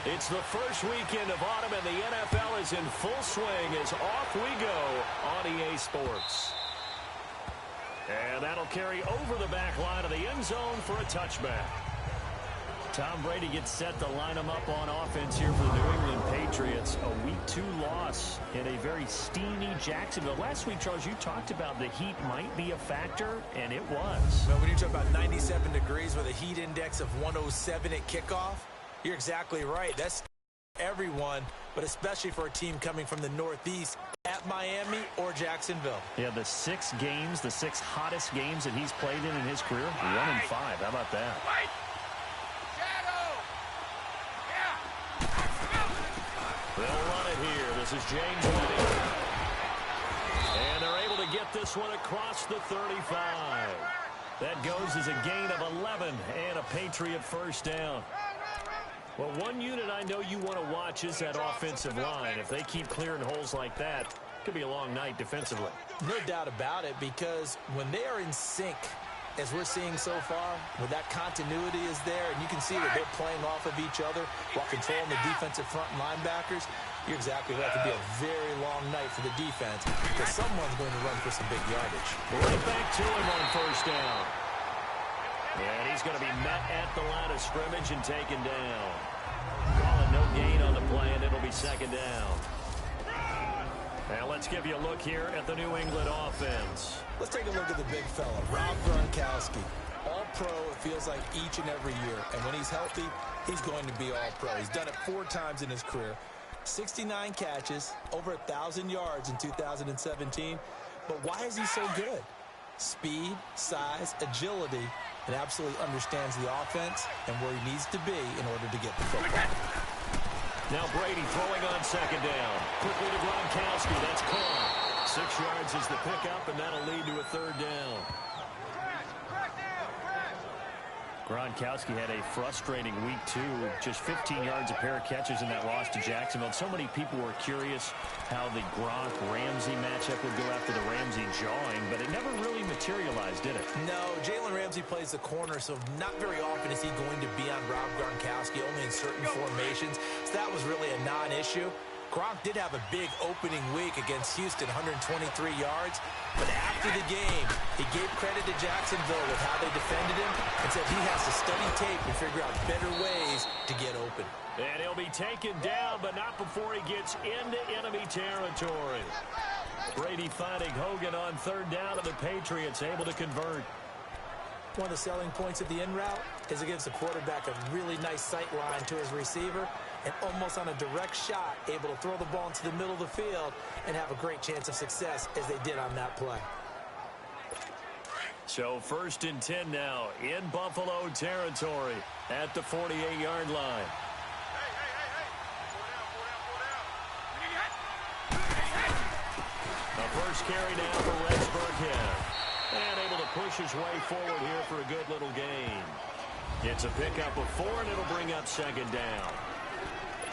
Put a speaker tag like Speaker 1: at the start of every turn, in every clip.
Speaker 1: It's the first weekend of autumn, and the NFL is in full swing as off we go on EA Sports. And that'll carry over the back line of the end zone for a touchback. Tom Brady gets set to line them up on offense here for the New England Patriots. A Week 2 loss in a very steamy Jacksonville. Last week, Charles, you talked about the heat might be a factor, and it was.
Speaker 2: Well, when you talk about 97 degrees with a heat index of 107 at kickoff, you're exactly right. That's everyone, but especially for a team coming from the Northeast at Miami or Jacksonville.
Speaker 1: Yeah, the 6 games, the 6 hottest games that he's played in his career, 1-5. How about that? They'll run it here. This is James Whitty. And they're able to get this one across the 35. That goes as a gain of 11 and a Patriot first down. Well, one unit I know you want to watch is that offensive line. If they keep clearing holes like that, it could be a long night defensively.
Speaker 2: No doubt about it, because when they are in sync, as we're seeing so far, when that continuity is there, and you can see that they're playing off of each other while controlling the defensive front linebackers, you're exactly right. It could be a very long night for the defense because someone's going to run for some big yardage.
Speaker 1: Right back to him on first down. And he's going to be met at the line of scrimmage and taken down. Calling no gain on the play, and it'll be second down. Now let's give you a look here at the New England offense.
Speaker 2: Let's take a look at the big fella, Rob Gronkowski. All-pro, it feels like each and every year. And when he's healthy, he's going to be all-pro. He's done it 4 times in his career. 69 catches, over 1,000 yards in 2017. But why is he so good? Speed, size, agility, and absolutely understands the offense and where he needs to be in order to get the football.
Speaker 1: Now Brady throwing on second down. Quickly to Gronkowski. That's caught. 6 yards is the pickup, and that'll lead to a third down. Gronkowski had a frustrating week 2. Just 15 yards, a pair of catches in that loss to Jacksonville. So many people were curious how the Gronk-Ramsey matchup would go after the Ramsey jawing, but it never really materialized, did it?
Speaker 2: No, Jalen Ramsey plays the corner, so not very often is he going to be on Rob Gronkowski, only in certain formations. So that was really a non-issue. Gronk did have a big opening week against Houston, 123 yards. But after the game, he gave credit to Jacksonville with how they defended him and said he has to study tape and figure out better ways to get open.
Speaker 1: And he'll be taken down, but not before he gets into enemy territory. Brady finding Hogan on third down, and the Patriots able to convert.
Speaker 2: One of the selling points of the in route is it gives the quarterback a really nice sight line to his receiver, and almost on a direct shot, able to throw the ball into the middle of the field and have a great chance of success as they did on that play.
Speaker 1: So 1st and 10 now in Buffalo territory at the 48-yard line. The first carry now for Rex Burkhead. And able to push his way forward here for a good little gain. It's a pickup of 4, and it'll bring up second down.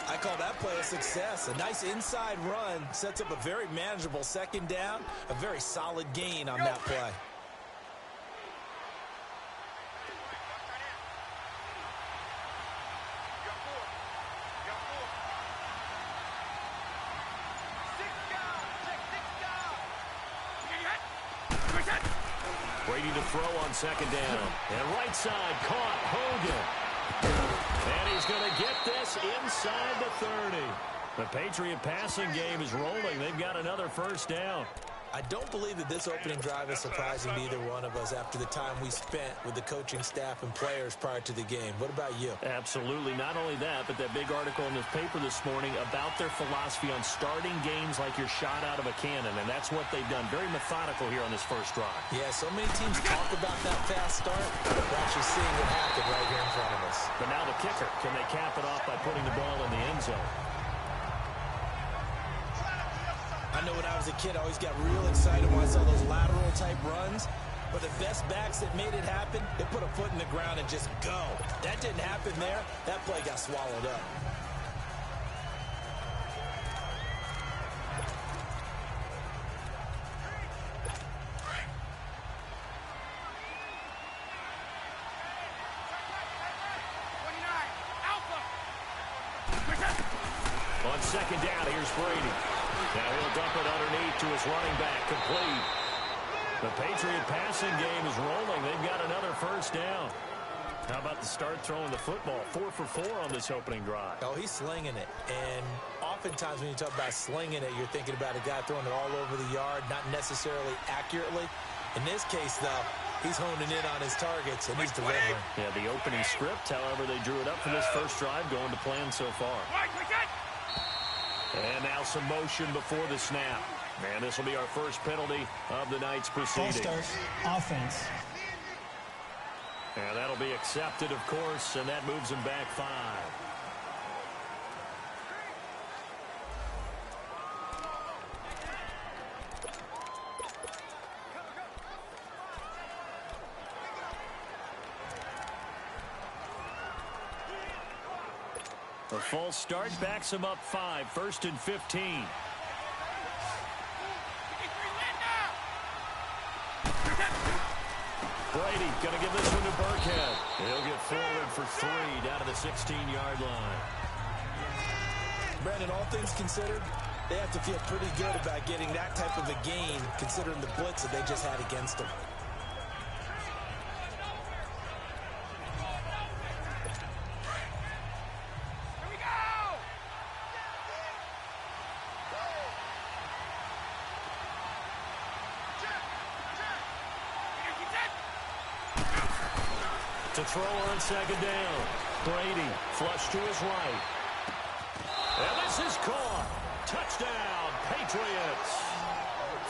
Speaker 2: I call that play a success. A nice inside run sets up a very manageable second down. A very solid gain on that play.
Speaker 1: Brady to throw on second down. And right side caught Hogan. And he's going to get this inside the 30. The Patriot passing game is rolling. They've got another first down.
Speaker 2: I don't believe that this opening drive is surprising to either one of us after the time we spent with the coaching staff and players prior to the game. What about you?
Speaker 1: Absolutely. Not only that, but that big article in the paper this morning about their philosophy on starting games like you're shot out of a cannon, and that's what they've done. Very methodical here on this first drive.
Speaker 2: Yeah, so many teams talk about that fast start. We're actually seeing it happen right here in front of us.
Speaker 1: But now the kicker. Can they cap it off by putting the ball in the end zone?
Speaker 2: I know when I was a kid, I always got real excited when I saw those lateral-type runs. But the best backs that made it happen, they put a foot in the ground and just go. That didn't happen there. That play got swallowed up.
Speaker 1: On second down, here's Brady. Now he'll dump it underneath to his running back, complete. The Patriot passing game is rolling. They've got another first down. How about the start throwing the football? 4 for 4 on this opening drive.
Speaker 2: Oh, he's slinging it. And oftentimes when you talk about slinging it, you're thinking about a guy throwing it all over the yard, not necessarily accurately. In this case, though, he's honing in on his targets, and he's delivering.
Speaker 1: Yeah, the opening script, however, they drew it up for this first drive, going to plan so far. And now some motion before the snap. And this will be our first penalty of the night's proceedings.
Speaker 3: False start, offense.
Speaker 1: And that'll be accepted, of course, and that moves him back 5. A false start backs him up 5, 1st and 15. Brady going to give this one to Burkhead. He'll get forward for 3 down to the 16-yard line.
Speaker 2: Brandon, all things considered, they have to feel pretty good about getting that type of a gain, considering the blitz that they just had against them.
Speaker 1: To throw on second down. Brady flush to his right. And this is caught. Touchdown, Patriots.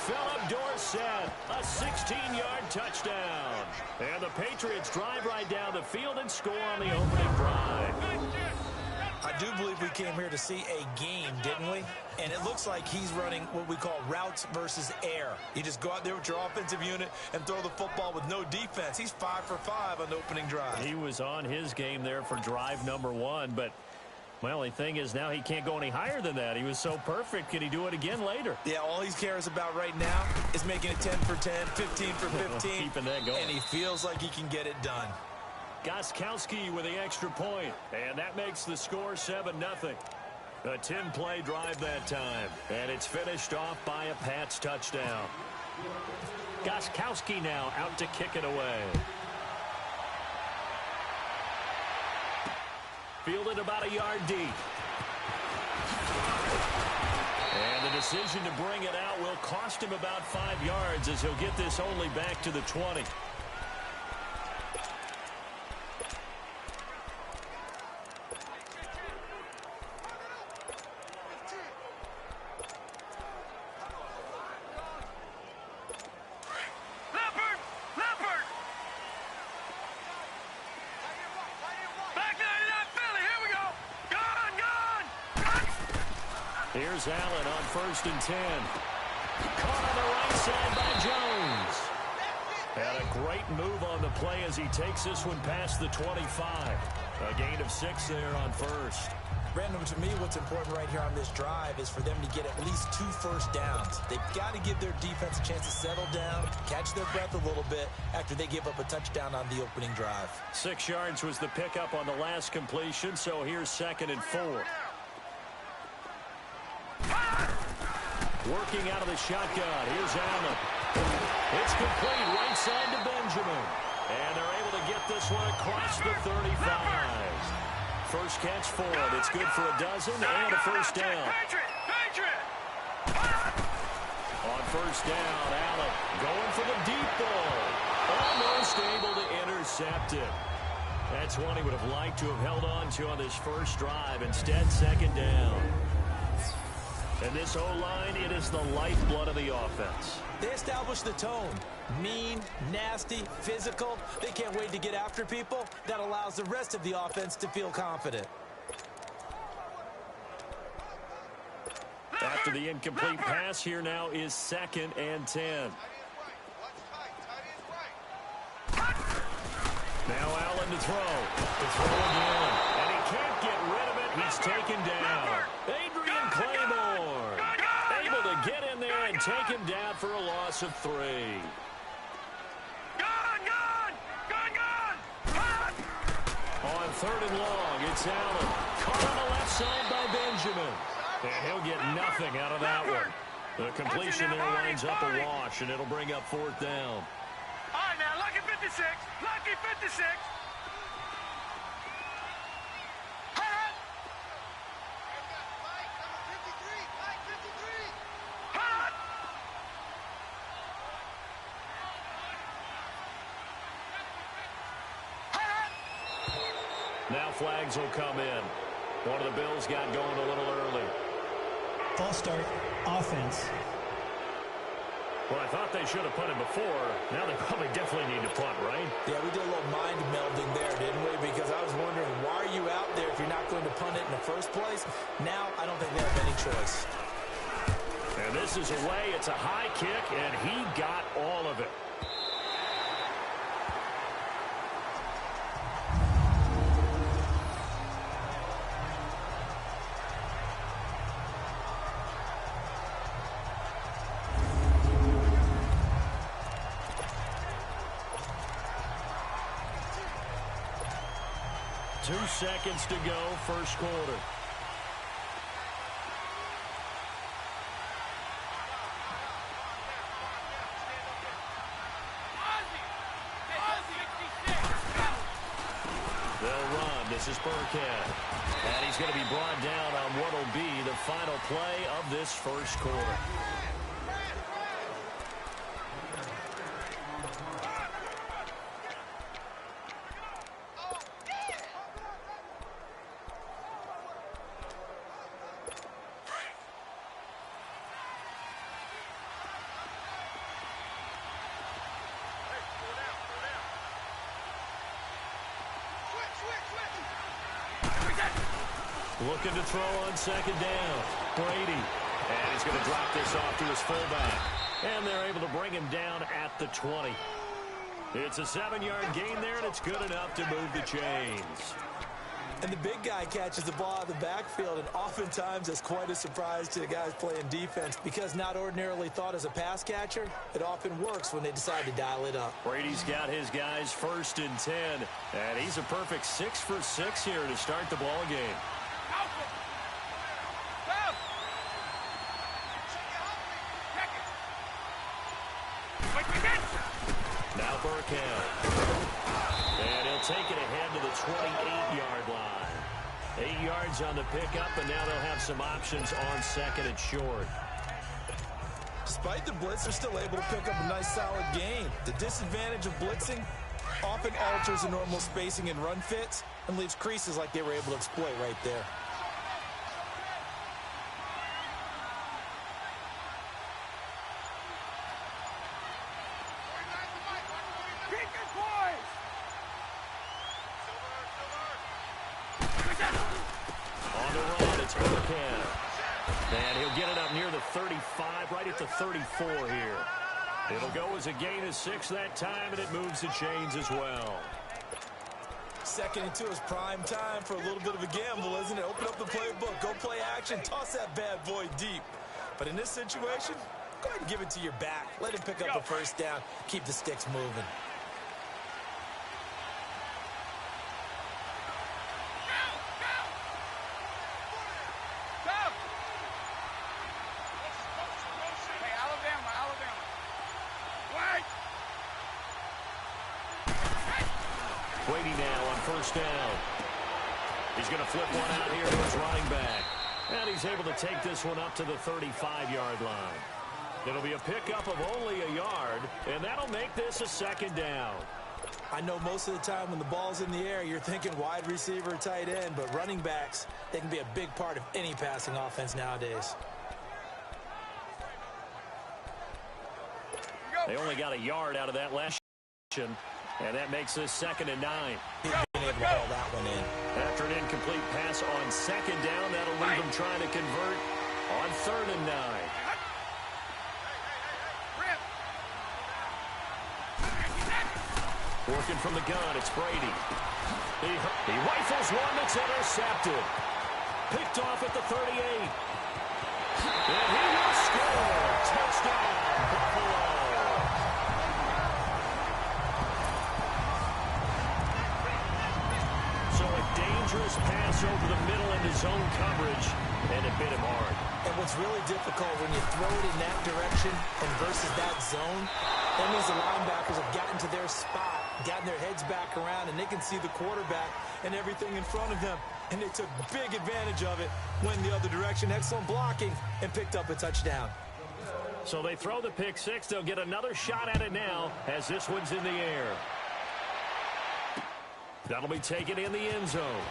Speaker 1: Philip Dorsett, a 16-yard touchdown. And the Patriots drive right down the field and score on the opening drive.
Speaker 2: I do believe we came here to see a game, didn't we? And it looks like he's running what we call routes versus air. You just go out there with your offensive unit and throw the football with no defense. He's 5 for 5 on the opening drive.
Speaker 1: He was on his game there for drive number 1, but my only thing is now he can't go any higher than that. He was so perfect. Can he do it again later?
Speaker 2: Yeah, all he cares about right now is making it 10 for 10, 15 for 15.
Speaker 1: Keeping that going.
Speaker 2: And he feels like he can get it done.
Speaker 1: Gostkowski with the extra point, and that makes the score 7-0. A 10-play drive that time, and it's finished off by a Pats touchdown. Gostkowski now out to kick it away. Fielded about a yard deep. And the decision to bring it out will cost him about 5 yards as he'll get this only back to the 20. Here's Allen on 1st and 10. Caught on the right side by Jones. And a great move on the play as he takes this one past the 25. A gain of 6 there on 1st.
Speaker 2: Brandon, to me, what's important right here on this drive is for them to get at least 2 first downs. They've got to give their defense a chance to settle down, catch their breath a little bit after they give up a touchdown on the opening drive.
Speaker 1: 6 yards was the pickup on the last completion, so here's 2nd and 4. Working out of the shotgun. Here's Allen. It's complete right side to Benjamin. And they're able to get this one across the 35. First catch for him. It's good for a dozen and a first down. On first down, Allen going for the deep ball. Almost able to intercept it. That's one he would have liked to have held on to on this first drive. Instead, 2nd down. And this O-line, it is the lifeblood of the offense.
Speaker 2: They establish the tone. Mean, nasty, physical. They can't wait to get after people. That allows the rest of the offense to feel confident.
Speaker 1: After the incomplete pass, here now is 2nd and 10. Now Allen to throw. To throw again. And he can't get rid of it. He's taken down. Adrian Claymore able to get in there and take him down for a loss of 3. On 3rd and long, it's Allen. Caught on the left side by Benjamin. And he'll get nothing out of that one. The completion there winds up a wash, and it'll bring up fourth down.
Speaker 3: All right, now, lucky 56. Lucky 56.
Speaker 1: Now flags will come in. One of the Bills got going a little early.
Speaker 4: False start, offense.
Speaker 1: Well, I thought they should have punted before. Now they probably definitely need to punt, right?
Speaker 2: Yeah, we did a little mind melding there, didn't we? Because I was wondering, why are you out there if you're not going to punt it in the first place? Now, I don't think they have any choice.
Speaker 1: And this is away. It's a high kick, and he got all of it. 2 seconds to go, first quarter. They'll run. This is Burkhead. And he's going to be brought down on what will be the final play of this first quarter. Looking to throw on second down. Brady. And he's going to drop this off to his fullback. And they're able to bring him down at the 20. It's a 7-yard gain there, and it's good enough to move the chains.
Speaker 2: And the big guy catches the ball out of the backfield, and oftentimes it's quite a surprise to the guys playing defense because not ordinarily thought as a pass catcher, it often works when they decide to dial it up.
Speaker 1: Brady's got his guys 1st and 10, and he's a perfect 6 for 6 here to start the ball game. Now Burkhead. And he'll take it ahead to the 28-yard line. 8 yards on the pickup, and now they'll have some options on second and short.
Speaker 2: Despite the blitz, they're still able to pick up a nice solid gain. The disadvantage of blitzing often alters the normal spacing and run fits and leaves creases like they were able to exploit right there.
Speaker 1: And he'll get it up near the 35, right at the 34 here. It'll go as a gain of 6 that time, and it moves the chains as well.
Speaker 2: 2nd and 2 is prime time for a little bit of a gamble, isn't it? Open up the playbook, go play action, toss that bad boy deep. But in this situation, go ahead and give it to your back. Let him pick up a first down, keep the sticks moving.
Speaker 1: Brady now on 1st down. He's going to flip one out here to his running back. And he's able to take this one up to the 35-yard line. It'll be a pickup of only a yard, and that'll make this a 2nd down.
Speaker 2: I know most of the time when the ball's in the air, you're thinking wide receiver, tight end, but running backs, they can be a big part of any passing offense nowadays.
Speaker 1: They only got a yard out of that last section. And that makes this 2nd and 9.
Speaker 2: Being able to haul that one in.
Speaker 1: After an incomplete pass on 2nd down, that'll leave them trying to convert on 3rd and 9. Working from the gun, it's Brady. He rifles one that's intercepted. Picked off at the 38. And he will score. Touchdown, Buffalo. Dangerous pass over the middle into zone coverage. and it bit him hard.
Speaker 2: And what's really difficult when you throw it in that direction and versus that zone, that means the linebackers have gotten to their spot, gotten their heads back around, and they can see the quarterback and everything in front of them. And they took big advantage of it, went the other direction, excellent blocking, and picked up a touchdown.
Speaker 1: So they throw the pick six. They'll get another shot at it now as this one's in the air. That'll be taken in the end zone.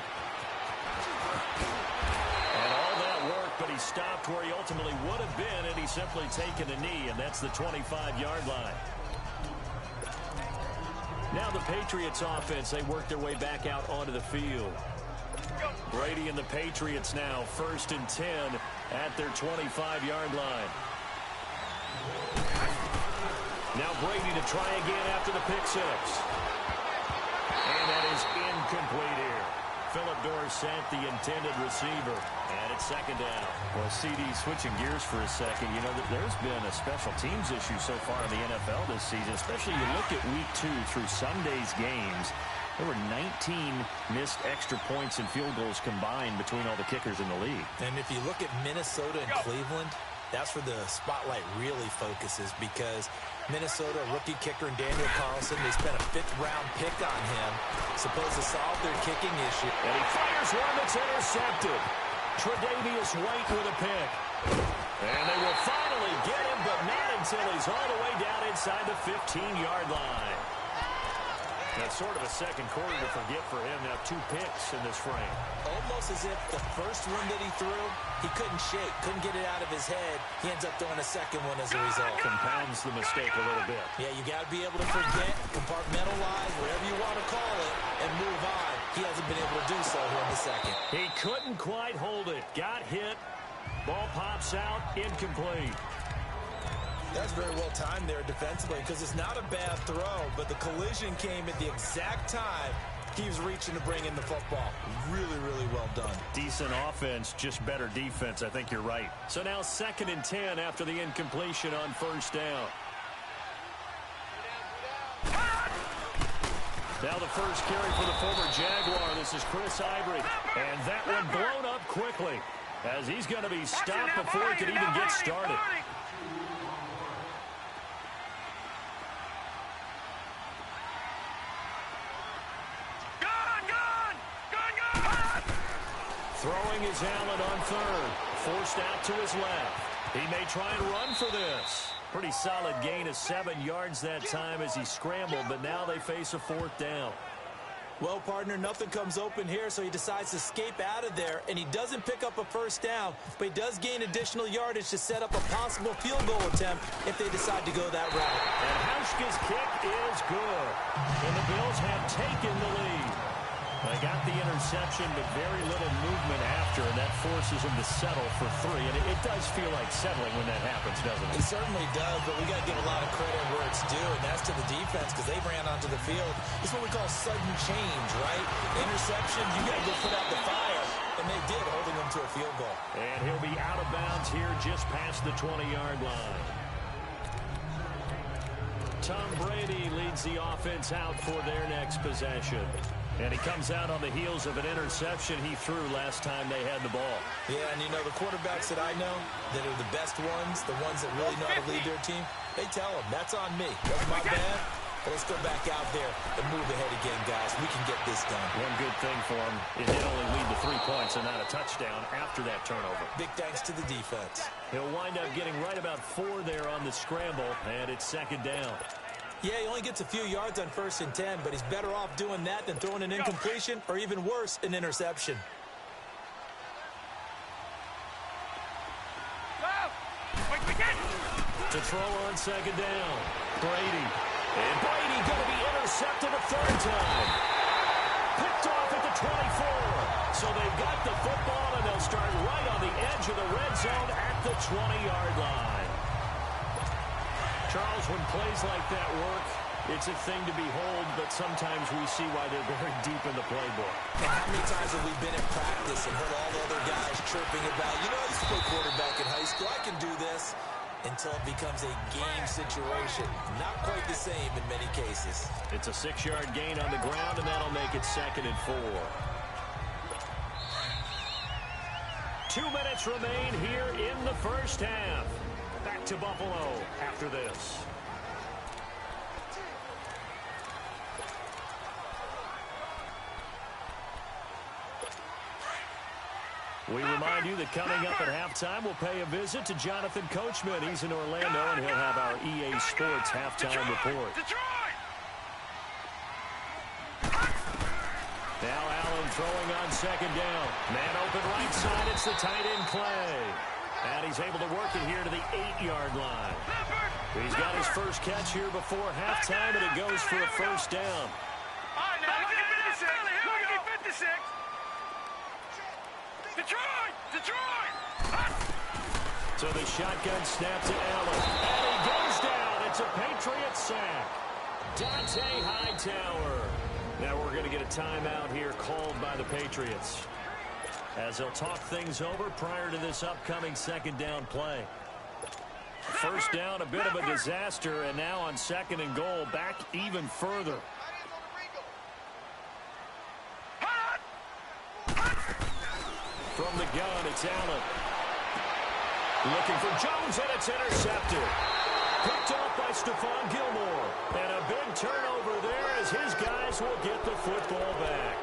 Speaker 1: And all that work, but he stopped where he ultimately would have been, and he's simply taken a knee, and that's the 25-yard line. Now the Patriots offense, they work their way back out onto the field. Brady and the Patriots now 1st and 10 at their 25-yard line. Now Brady to try again after the pick six. And that is incomplete here. Philip Dorsett, the intended receiver. And it's 2nd down.
Speaker 5: Well, CD, switching gears for a second, you know, there's been a special teams issue so far in the NFL this season, especially you look at week 2 through Sunday's games. There were 19 missed extra points and field goals combined between all the kickers in the league.
Speaker 2: And if you look at Minnesota and Cleveland, that's where the spotlight really focuses, because Minnesota, rookie kicker and Daniel Carlson, they spent a 5th-round pick on him, supposed to solve their kicking issue.
Speaker 1: And he fires one that's intercepted. Tre'Davious White with a pick. And they will finally get him, but not until he's all the way down inside the 15-yard line. That's sort of a second quarter to forget for him. Now 2 picks in this frame.
Speaker 2: Almost as if the first one that he threw, he couldn't shake, couldn't get it out of his head. He ends up throwing a second one as a result.
Speaker 1: Compounds the mistake a little bit.
Speaker 2: Yeah, you got to be able to forget, compartmentalize, whatever you want to call it, and move on. He hasn't been able to do so here in the second.
Speaker 1: He couldn't quite hold it. Got hit. Ball pops out. Incomplete.
Speaker 2: That's very well timed there defensively, because it's not a bad throw, but the collision came at the exact time he was reaching to bring in the football. Really, really well done.
Speaker 1: Decent offense, just better defense. I think you're right. So now 2nd and 10 after the incompletion on 1st down. Now the first carry for the former Jaguar. This is Chris Ivory. And that one blown up quickly, as he's going to be stopped before he can even get started. Throwing is Allen on 3rd. Forced out to his left. He may try and run for this. Pretty solid gain of 7 yards that time as he scrambled, but now they face a 4th down.
Speaker 2: Well, partner, nothing comes open here, so he decides to escape out of there, and he doesn't pick up a 1st down, but he does gain additional yardage to set up a possible field goal attempt if they decide to go that route.
Speaker 1: And Hauschka's kick is good, and the Bills have taken the lead. They got the interception, but very little movement after, and that forces them to settle for 3. And it does feel like settling when that happens, doesn't it?
Speaker 2: It certainly does, but we got to give a lot of credit where it's due, and that's to the defense, because they ran onto the field. It's what we call sudden change, right? Interception, you got to go put out the fire, and they did, holding them to a field goal.
Speaker 1: And he'll be out of bounds here just past the 20-yard line. Tom Brady leads the offense out for their next possession. And he comes out on the heels of an interception he threw last time they had the ball.
Speaker 2: Yeah, and you know, the quarterbacks that I know that are the best ones, the ones that really know how to lead their team, they tell them, that's on me. That's my bad. But let's go back out there and move ahead again, guys. We can get this done.
Speaker 1: One good thing for him, it did only lead to 3 points and not a touchdown after that turnover.
Speaker 2: Big thanks to the defense.
Speaker 1: He'll wind up getting right about 4 there on the scramble, and it's 2nd down.
Speaker 2: Yeah, he only gets a few yards on 1st and 10, but he's better off doing that than throwing an incompletion or even worse, an interception.
Speaker 1: To throw on 2nd down, Brady. And Brady going to be intercepted a 3rd time. Picked off at the 24. So they've got the football, and they'll start right on the edge of the red zone at the 20-yard line. Charles, when plays like that work, it's a thing to behold, but sometimes we see why they're very deep in the playbook.
Speaker 2: And how many times have we been in practice and heard all the other guys chirping about, you know, I used to play quarterback in high school, I can do this, until it becomes a game situation. Not quite the same in many cases.
Speaker 1: It's a 6-yard gain on the ground, and that'll make it 2nd and 4. 2 minutes remain here in the first half. Back to Buffalo after this. We remind you that coming up at halftime, we'll pay a visit to Jonathan Coachman. He's in Orlando, and he'll have our EA Sports halftime report. Now Allen throwing on second down. Man open right side. It's the tight end Clay. And he's able to work it here to the 8-yard line. He's got his first catch here before halftime, and it goes for a first down.
Speaker 3: All right, now look at 56. Look at 56. Detroit!
Speaker 1: So the shotgun snap to Allen. And he goes down. It's a Patriot sack. Dante Hightower. Now we're going to get a timeout here called by the Patriots, as they'll talk things over prior to this upcoming second down play. First down, a bit of a disaster, and now on second and goal, back even further. From the gun, it's Allen. Looking for Jones, and it's intercepted. Picked off by Stephon Gilmore. And a big turnover there as his guys will get the football back.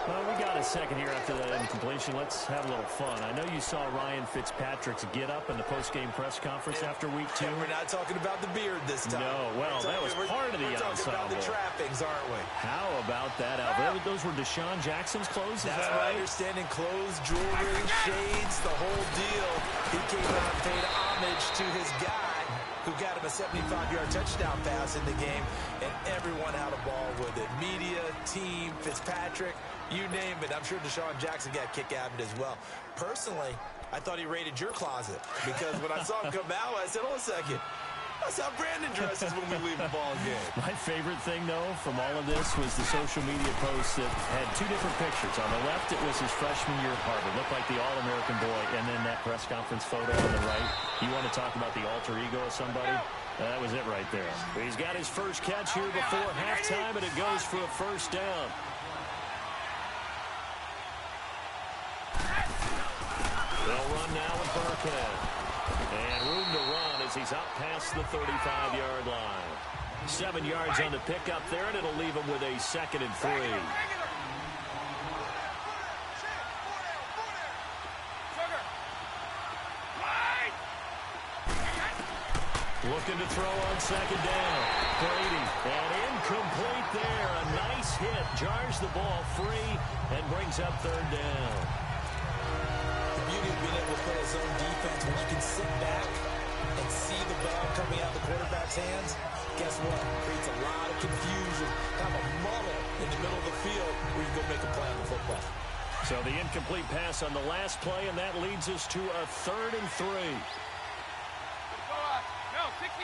Speaker 1: Well, we got a second here after that incompletion. Let's have a little fun. I know you saw Ryan Fitzpatrick's get up in the post-game press conference after week 2.
Speaker 2: And we're not talking about the beard this time.
Speaker 1: No, well, that was part of the ensemble.
Speaker 2: We're talking about the trappings, aren't we?
Speaker 1: How about that, Alvin? Those were Deshaun Jackson's clothes, is
Speaker 2: That's
Speaker 1: that
Speaker 2: my
Speaker 1: right?
Speaker 2: understanding. Clothes, jewelry, shades, the whole deal. He came out and paid homage to his guy who got him a 75-yard touchdown pass in the game, and everyone had a ball with it. Media, team, Fitzpatrick, you name it. I'm sure Deshaun Jackson got kicked out of it as well. Personally, I thought he raided your closet, because when I saw him come out, I said, hold a second. That's how Brandon dresses when we leave the ball game.
Speaker 1: My favorite thing, though, from all of this was the social media post that had 2 different pictures. On the left, it was his freshman year at Harvard. Looked like the All-American boy. And then that press conference photo on the right. You want to talk about the alter ego of somebody? That was it right there. He's got his first catch here before halftime, and it goes for a first down. They'll run now with Burkhead. And room to run as he's up past the 35-yard line. 7 yards on the pickup there, and it'll leave him with a 2nd and 3. Looking to throw on second down. Brady, and incomplete there. A nice hit. Jars the ball free and brings up 3rd down.
Speaker 2: The beauty of being able to play a zone defense when you can sit back and see the ball coming out of the quarterback's hands, guess what? Creates a lot of confusion. Have a muddle in the middle of the field where you can go make a play on the football.
Speaker 1: So the incomplete pass on the last play, and that leads us to a 3rd and 3.
Speaker 3: No, 66.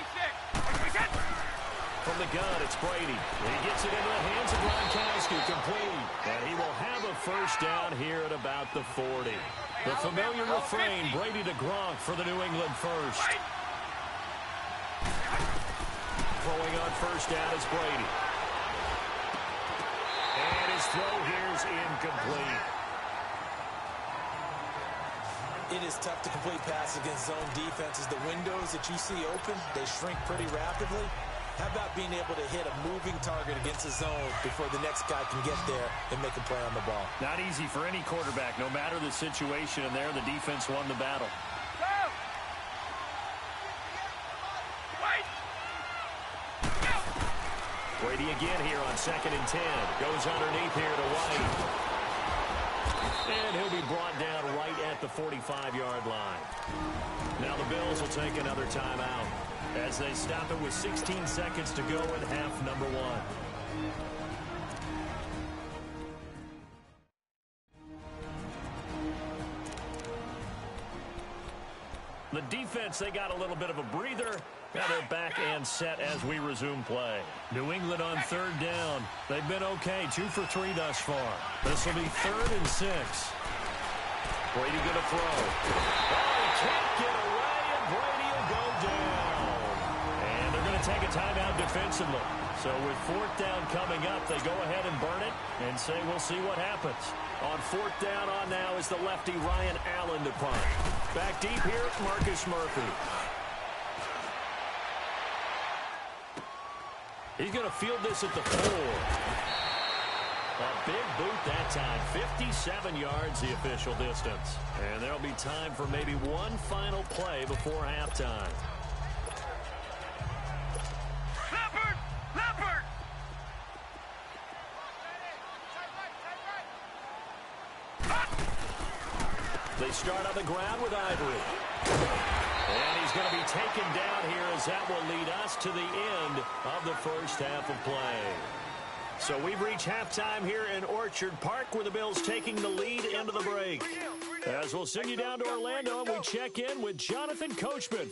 Speaker 1: From the gun, it's Brady. He gets it into the hands of Gronkowski, complete. And he will have a first down here at about the 40. The familiar refrain, Brady to Gronk for the New England first. Throwing on first down is Brady. And his throw here is incomplete.
Speaker 2: It is tough to complete passes against zone defenses. The windows that you see open, they shrink pretty rapidly. How about being able to hit a moving target against a zone before the next guy can get there and make a play on the ball?
Speaker 1: Not easy for any quarterback, no matter the situation, and there the defense won the battle. Brady again here on 2nd and 10. Goes underneath here to White. And he'll be brought down right at the 45-yard line. Now the Bills will take another timeout as they stop it with 16 seconds to go in half number 1. The defense, they got a little bit of a breather. Now they're back and set as we resume play. New England on 3rd down. They've been okay, 2 for 3 thus far. This will be 3rd and 6. Brady going to throw. Oh, he can't get away, and Brady will go down. And they're going to take a timeout defensively. So with 4th down coming up, they go ahead and burn it and say we'll see what happens. On fourth down on now is the lefty Ryan Allen to punt. Back deep here, Marcus Murphy. He's going to field this at the 4. A big boot that time. 57 yards the official distance. And there'll be time for maybe one final play before halftime.
Speaker 3: Leopard! Leopard!
Speaker 1: They start on the ground with Ivory. And he's going to be taken down here as that will lead us to the end of the first half of play. So we've reached halftime here in Orchard Park with the Bills taking the lead into the break. As we'll send you down to Orlando, and we check in with Jonathan Coachman.